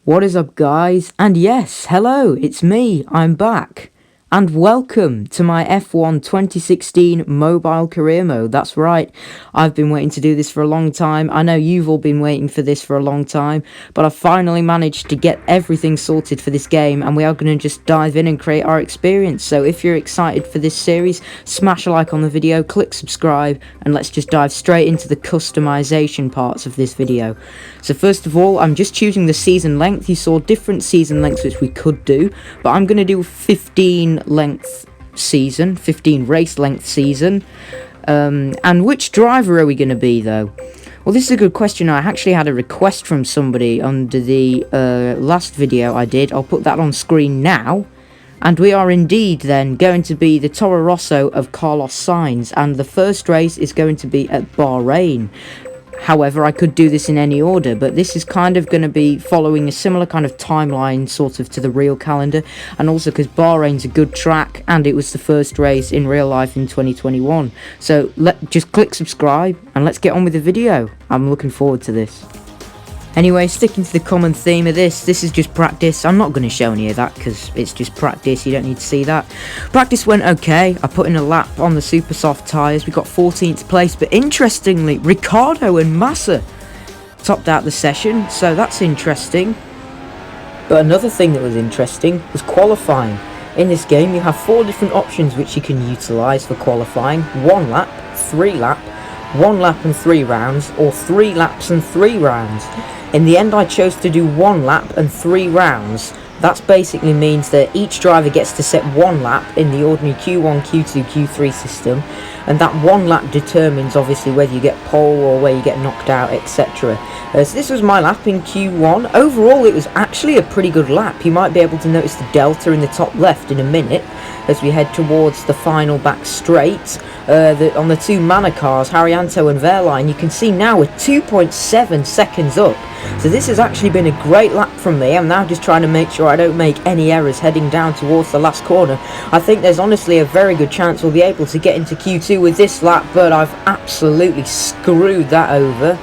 What is up, guys? And yes, hello, it's me, I'm back. And welcome to my F1 2016 mobile career mode. That's right, I've been waiting to do this for a long time. I know you've all been waiting for this for a long time, but I've finally managed to get everything sorted for this game, and we are going to just dive in and create our experience. So if you're excited for this series, smash a like on the video, click subscribe, and let's just dive straight into the customization parts of this video. So first of all, I'm just choosing the season length. You saw different season lengths which we could do, but I'm going to do 15 race length season. And which driver are we going to be, though? Well, this is a good question. I actually had a request from somebody under the last video I did. I'll put that on screen now. And we are indeed then going to be the Toro Rosso of Carlos Sainz, and the first race is going to be at Bahrain. However, I could do this in any order, but this is kind of going to be following a similar kind of timeline sort of to the real calendar, and also because Bahrain's a good track and it was the first race in real life in 2021. So just click subscribe and let's get on with the video. I'm looking forward to this. Anyway, sticking to the common theme of this is just practice. I'm not going to show any of that because it's just practice, you don't need to see that. Practice went okay. I put in a lap on the super soft tyres, we got 14th place, but interestingly, Ricciardo and Massa topped out the session, so that's interesting. But another thing that was interesting was qualifying. In this game, you have 4 different options which you can utilise for qualifying: 1 lap, 3 lap, 1 lap and 3 rounds, or 3 laps and 3 rounds. In the end, I chose to do 1 lap and 3 rounds. That basically means that each driver gets to set 1 lap in the ordinary Q1, Q2, Q3 system, and that 1 lap determines obviously whether you get pole or where you get knocked out, etc. So this was my lap in Q1. Overall, it was actually a pretty good lap. You might be able to notice the delta in the top left in a minute as we head towards the final back straight. On the 2 Mana cars, Haryanto and Wehrlein, you can see now we're 2.7 seconds up. So this has actually been a great lap from me. I'm now just trying to make sure I don't make any errors heading down towards the last corner. I think there's honestly a very good chance we'll be able to get into Q2 with this lap, but I've absolutely screwed that over.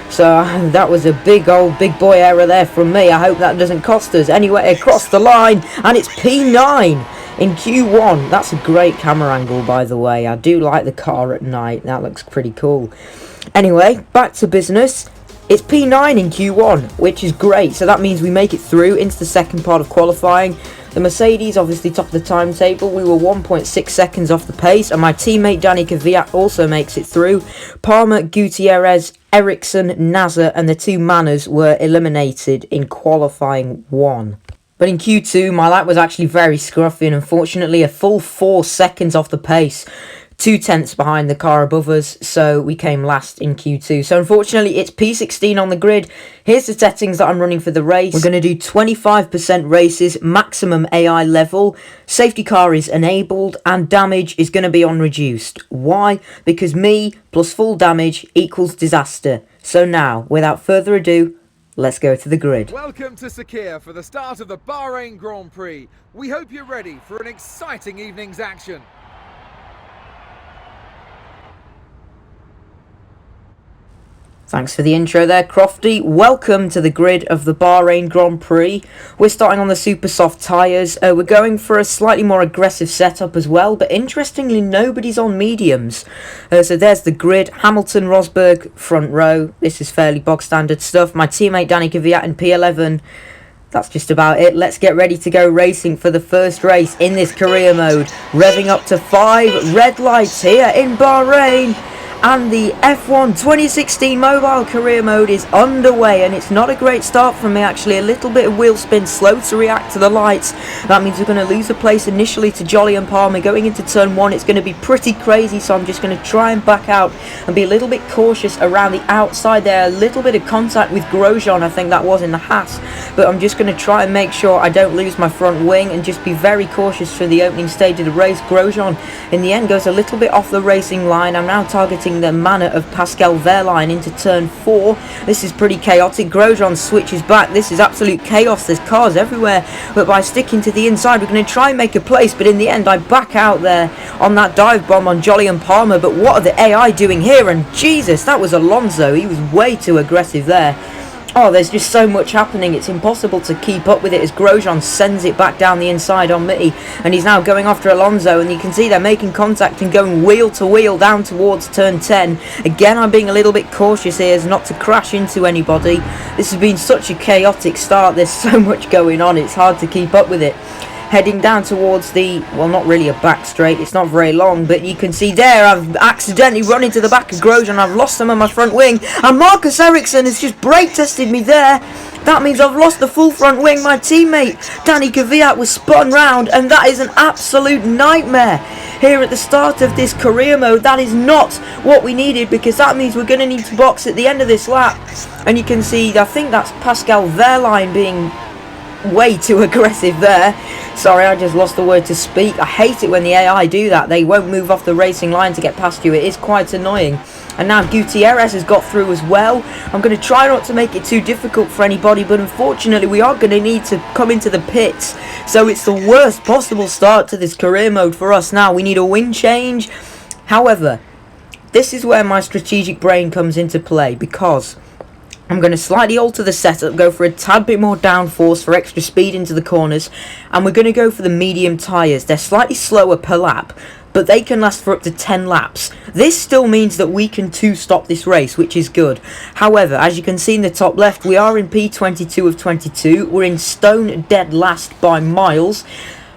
So that was a big boy error there from me. I hope that doesn't cost us. Anyway, across the line, and it's P9 in Q1. That's a great camera angle, by the way. I do like the car at night. That looks pretty cool. Anyway, back to business. It's P9 in Q1, which is great. So that means we make it through into the second part of qualifying. The Mercedes obviously top of the timetable. We were 1.6 seconds off the pace, and my teammate Dani Kvyat also makes it through. Palmer, Gutierrez, Ericsson, Nasser and the 2 Manas were eliminated in qualifying 1. But in Q2, my lap was actually very scruffy, and unfortunately a full 4 seconds off the pace. 2 tenths behind the car above us, so we came last in Q2. So unfortunately, it's P16 on the grid. Here's the settings that I'm running for the race. We're going to do 25% races, maximum AI level. Safety car is enabled, and damage is going to be on reduced. Why? Because me plus full damage equals disaster. So now, without further ado, let's go to the grid. Welcome to Sakir for the start of the Bahrain Grand Prix. We hope you're ready for an exciting evening's action. Thanks for the intro there, Crofty. Welcome to the grid of the Bahrain Grand Prix. We're starting on the super soft tyres. We're going for a slightly more aggressive setup as well, but interestingly, nobody's on mediums. So there's the grid. Hamilton, Rosberg, front row. This is fairly bog standard stuff. My teammate Dani Kvyat in P11. That's just about it. Let's get ready to go racing for the first race in this career mode. Revving up to 5 red lights here in Bahrain. And the F1 2016 mobile career mode is underway, and it's not a great start from me actually. A little bit of wheel spin, slow to react to the lights. That means we're going to lose the place initially to Jolly and Palmer. Going into turn 1, it's going to be pretty crazy, so I'm just going to try and back out and be a little bit cautious around the outside there. A little bit of contact with Grosjean, I think that was in the Haas, but I'm just going to try and make sure I don't lose my front wing and just be very cautious for the opening stage of the race. Grosjean in the end goes a little bit off the racing line. I'm now targeting the Mana of Pascal Wehrlein into turn 4. This is pretty chaotic. Grosjean switches back. This is absolute chaos. There's cars everywhere, but by sticking to the inside, we're going to try and make a place, but in the end, I back out there on that dive bomb on Jolly and Palmer. But what are the AI doing here? And Jesus, that was Alonso. He was way too aggressive there. Oh, there's just so much happening, it's impossible to keep up with it as Grosjean sends it back down the inside on me, and he's now going after Alonso, and you can see they're making contact and going wheel to wheel down towards turn 10. Again, I'm being a little bit cautious here as not to crash into anybody. This has been such a chaotic start, there's so much going on, it's hard to keep up with it. Heading down towards the, well, not really a back straight, it's not very long, but you can see there I've accidentally run into the back of Grosjean, I've lost some of my front wing, and Marcus Ericsson has just brake tested me there. That means I've lost the full front wing. My teammate Danny Kvyat was spun round, and that is an absolute nightmare here at the start of this career mode. That is not what we needed, because that means we're going to need to box at the end of this lap. And you can see, I think that's Pascal Wehrlein being way too aggressive there. Sorry, I just lost the word to speak. I hate it when the AI do that. They won't move off the racing line to get past you. It is quite annoying. And now Gutierrez has got through as well. I'm going to try not to make it too difficult for anybody, but unfortunately we are going to need to come into the pits. So it's the worst possible start to this career mode for us now. We need a wing change. However, this is where my strategic brain comes into play, because I'm going to slightly alter the setup, go for a tad bit more downforce for extra speed into the corners, and we're going to go for the medium tyres. They're slightly slower per lap, but they can last for up to 10 laps. This still means that we can two-stop this race, which is good. However, as you can see in the top left, we are in P22 of 22. We're in stone dead last by miles.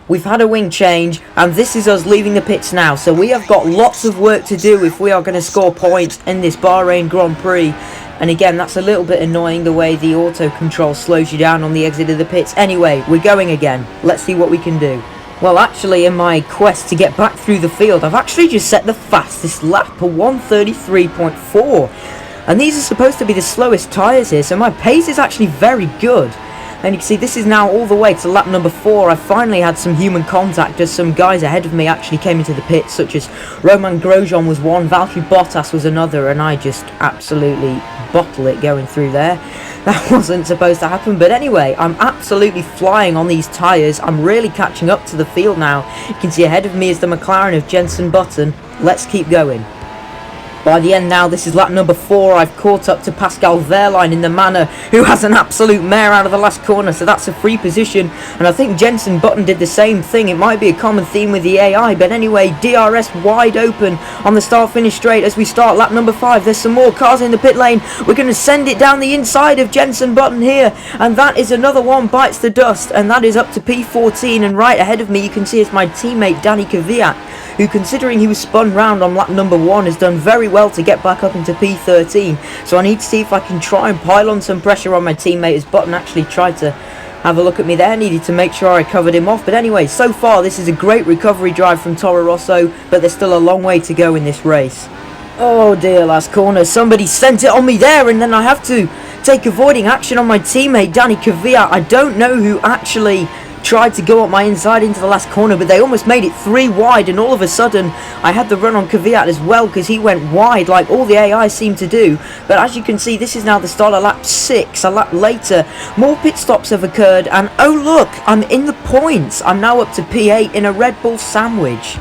We've had a wing change, and this is us leaving the pits now. So we have got lots of work to do if we are going to score points in this Bahrain Grand Prix. And again, that's a little bit annoying, the way the auto control slows you down on the exit of the pits. Anyway, we're going again. Let's see what we can do. Well, actually, in my quest to get back through the field, I've actually just set the fastest lap of 1:33.4. And these are supposed to be the slowest tyres here, so my pace is actually very good. And you can see this is now all the way to lap number 4. I finally had some human contact as some guys ahead of me actually came into the pits, such as Romain Grosjean was one, Valtteri Bottas was another, and I just absolutely bottle it going through there. That wasn't supposed to happen, but anyway, I'm absolutely flying on these tyres. I'm really catching up to the field now. You can see ahead of me is the McLaren of Jenson Button. Let's keep going. By the end now, this is lap number 4. I've caught up to Pascal Wehrlein in the manner, who has an absolute mare out of the last corner, so that's a free position. And I think Jenson Button did the same thing. It might be a common theme with the AI, but anyway, DRS wide open on the start-finish straight as we start lap number 5. There's some more cars in the pit lane. We're going to send it down the inside of Jenson Button here, and that is another one bites the dust, and that is up to P14. And right ahead of me, you can see it's my teammate Danny Kvyat, who, considering he was spun round on lap number 1, has done very well to get back up into P13. So I need to see if I can try and pile on some pressure on my teammate, as Button actually tried to have a look at me there. Needed to make sure I covered him off. But anyway, so far this is a great recovery drive from Toro Rosso, but there's still a long way to go in this race. Oh dear, last corner. Somebody sent it on me there, and then I have to take avoiding action on my teammate Danny Kvyat. I don't know who actually tried to go up my inside into the last corner, but they almost made it 3 wide, and all of a sudden I had the run on Kvyat as well, because he went wide like all the AI seemed to do. But as you can see, this is now the start of lap 6. A lap later, more pit stops have occurred, and oh look, I'm in the points. I'm now up to P8 in a Red Bull sandwich.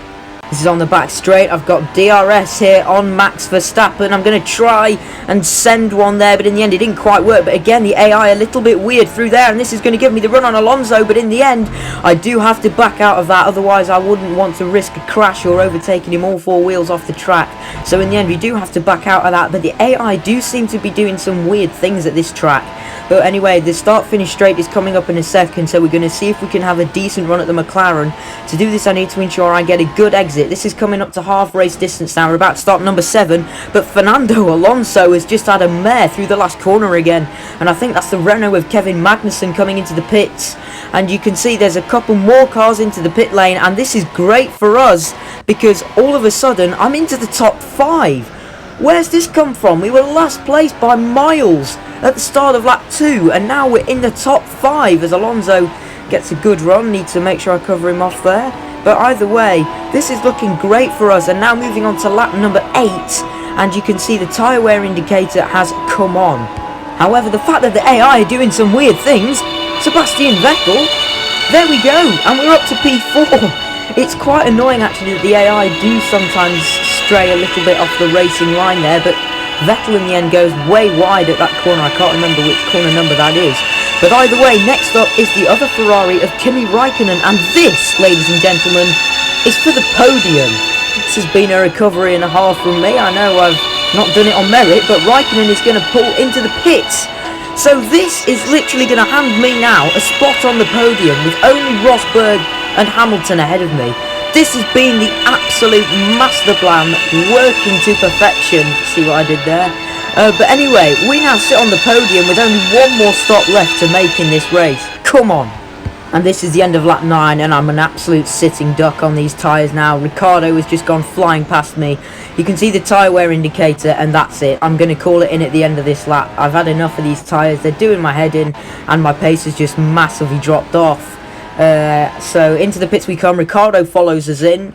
This is on the back straight. I've got DRS here on Max Verstappen. I'm going to try and send one there, but in the end it didn't quite work. But again, the AI a little bit weird through there, and this is going to give me the run on Alonso. But in the end, I do have to back out of that. Otherwise, I wouldn't want to risk a crash or overtaking him all 4 wheels off the track. So in the end, we do have to back out of that. But the AI do seem to be doing some weird things at this track. But anyway, the start-finish straight is coming up in a second, so we're going to see if we can have a decent run at the McLaren. To do this, I need to ensure I get a good exit. This is coming up to half race distance now. We're about to start number 7, but Fernando Alonso has just had a mare through the last corner again, and I think that's the Renault of Kevin Magnussen coming into the pits. And you can see there's a couple more cars into the pit lane, and this is great for us because all of a sudden I'm into the top 5. Where's this come from? We were last place by miles at the start of lap 2, and now we're in the top 5 as Alonso gets a good run. Need to make sure I cover him off there. But either way, this is looking great for us. And now moving on to lap number 8, and you can see the tyre wear indicator has come on. However, the fact that the AI are doing some weird things, Sebastian Vettel, there we go, and we're up to P4. It's quite annoying actually that the AI do sometimes stray a little bit off the racing line there, but Vettel in the end goes way wide at that corner. I can't remember which corner number that is. But either way, next up is the other Ferrari of Kimi Raikkonen, and this, ladies and gentlemen, is for the podium. This has been a recovery and a half from me. I know I've not done it on merit, but Raikkonen is going to pull into the pits. So this is literally going to hand me now a spot on the podium with only Rosberg and Hamilton ahead of me. This has been the absolute master plan, working to perfection. See what I did there? But anyway, we now sit on the podium with only one more stop left to make in this race. Come on! And this is the end of lap 9, and I'm an absolute sitting duck on these tyres now. Ricciardo has just gone flying past me. You can see the tyre wear indicator, and that's it. I'm going to call it in at the end of this lap. I've had enough of these tyres. They're doing my head in, and my pace has just massively dropped off. So into the pits we come. Ricciardo follows us in.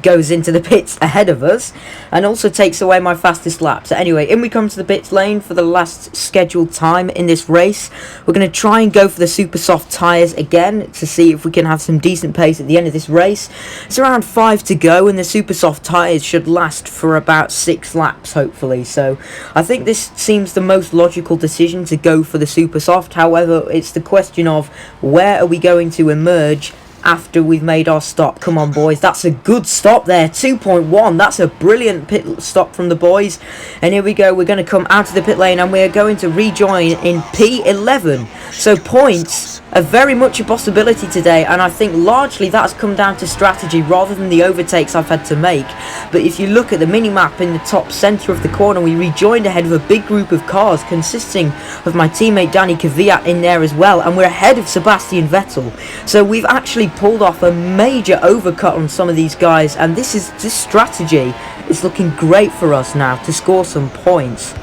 Goes into the pits ahead of us and also takes away my fastest lap. So anyway, in we come to the pits lane for the last scheduled time in this race. We're going to try and go for the super soft tyres again to see if we can have some decent pace at the end of this race. It's around 5 to go, and the super soft tyres should last for about 6 laps hopefully. So I think this seems the most logical decision, to go for the super soft. However, it's the question of where are we going to emerge after we've made our stop. Come on boys, that's a good stop there, 2.1. That's a brilliant pit stop from the boys. And here we go, we're going to come out of the pit lane and we're going to rejoin in P11. So points are very much a possibility today, and I think largely that's come down to strategy rather than the overtakes I've had to make. But if you look at the mini-map in the top centre of the corner, we rejoined ahead of a big group of cars consisting of my teammate Danny Kvyat in there as well, and we're ahead of Sebastian Vettel. So we've actually pulled off a major overcut on some of these guys, and this strategy is looking great for us now to score some points.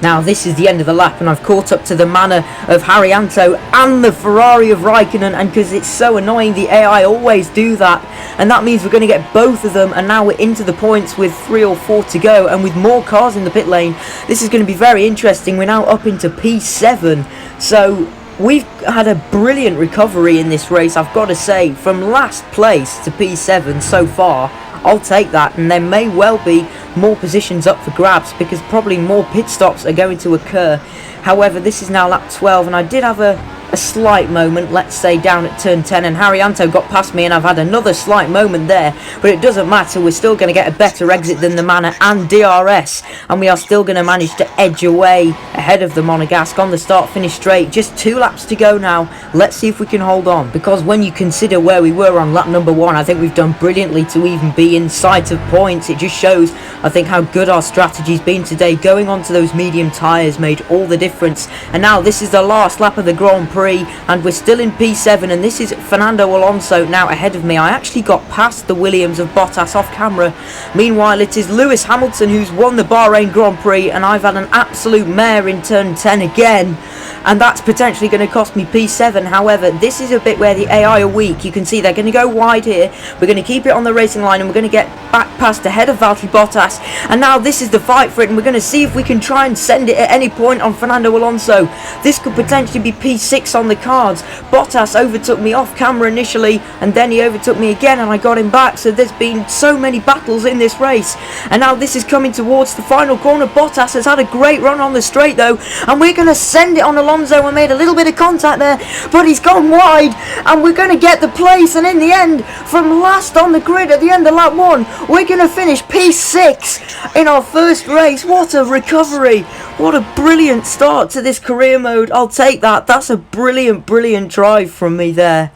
Now this is the end of the lap, and I've caught up to the manor of Haryanto and the Ferrari of Raikkonen, and because it's so annoying, the AI always do that, and that means we're going to get both of them, and now we're into the points with 3 or 4 to go, and with more cars in the pit lane, this is going to be very interesting. We're now up into P7, so we've had a brilliant recovery in this race, I've got to say. From last place to P7 so far, I'll take that, and there may well be more positions up for grabs because probably more pit stops are going to occur. However, this is now lap 12, and I did have a slight moment, let's say, down at turn 10, and Haryanto got past me, and I've had another slight moment there, but it doesn't matter. We're still going to get a better exit than the Manor and DRS, and we are still going to manage to edge away ahead of the Monegasque on the start finish straight. Just 2 laps to go now. Let's see if we can hold on, because when you consider where we were on lap number 1, I think we've done brilliantly to even be in sight of points. It just shows, I think, how good our strategy's been today. Going onto those medium tyres made all the difference, and now this is the last lap of the Grand Prix, and we're still in P7, and this is Fernando Alonso now ahead of me. I actually got past the Williams of Bottas off camera. Meanwhile, it is Lewis Hamilton who's won the Bahrain Grand Prix, and I've had an absolute mare in turn 10 again, and that's potentially going to cost me P7. However, this is a bit where the AI are weak. You can see they're going to go wide here. We're going to keep it on the racing line, and we're going to get back past ahead of Valtteri Bottas, and now this is the fight for it, and we're going to see if we can try and send it at any point on Fernando Alonso. This could potentially be P6 on the cards. Bottas overtook me off camera initially, and then he overtook me again, and I got him back. So there's been so many battles in this race, and now this is coming towards the final corner. Bottas has had a great run on the straight though, and we're going to send it on Alonso. And made a little bit of contact there, but he's gone wide, and we're going to get the place. And in the end, from last on the grid at the end of lap 1, we're going to finish P6 in our first race. What a recovery, what a brilliant start to this career mode. I'll take that. That's a brilliant drive from me there.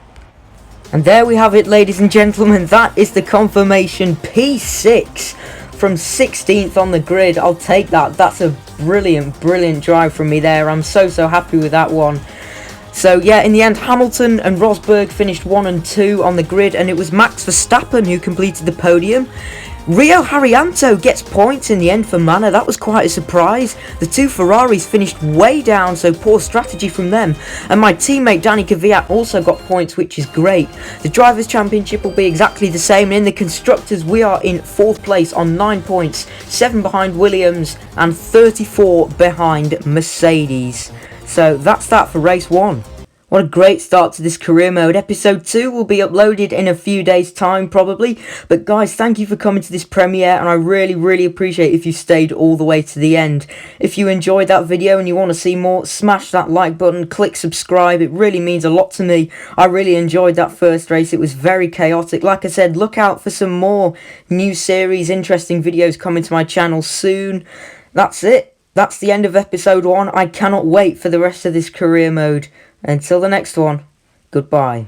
And there we have it, ladies and gentlemen. That is the confirmation, P6 from 16th on the grid. I'll take that. That's a brilliant drive from me there. I'm so happy with that one. So yeah, in the end, Hamilton and Rosberg finished 1 and 2 on the grid, and it was Max Verstappen who completed the podium. Rio Haryanto gets points in the end for Manor. That was quite a surprise. The 2 Ferraris finished way down, so poor strategy from them. And my teammate Danny Kvyat also got points, which is great. The Drivers' Championship will be exactly the same. And in the Constructors, we are in 4th place on 9 points, 7 behind Williams and 34 behind Mercedes. So that's that for race 1. What a great start to this career mode. Episode 2 will be uploaded in a few days' time, probably. But guys, thank you for coming to this premiere, and I really appreciate if you stayed all the way to the end. If you enjoyed that video and you want to see more, smash that like button, click subscribe. It really means a lot to me. I really enjoyed that first race. It was very chaotic. Like I said, look out for some more new series, interesting videos coming to my channel soon. That's it. That's the end of episode 1. I cannot wait for the rest of this career mode. Until the next one, goodbye.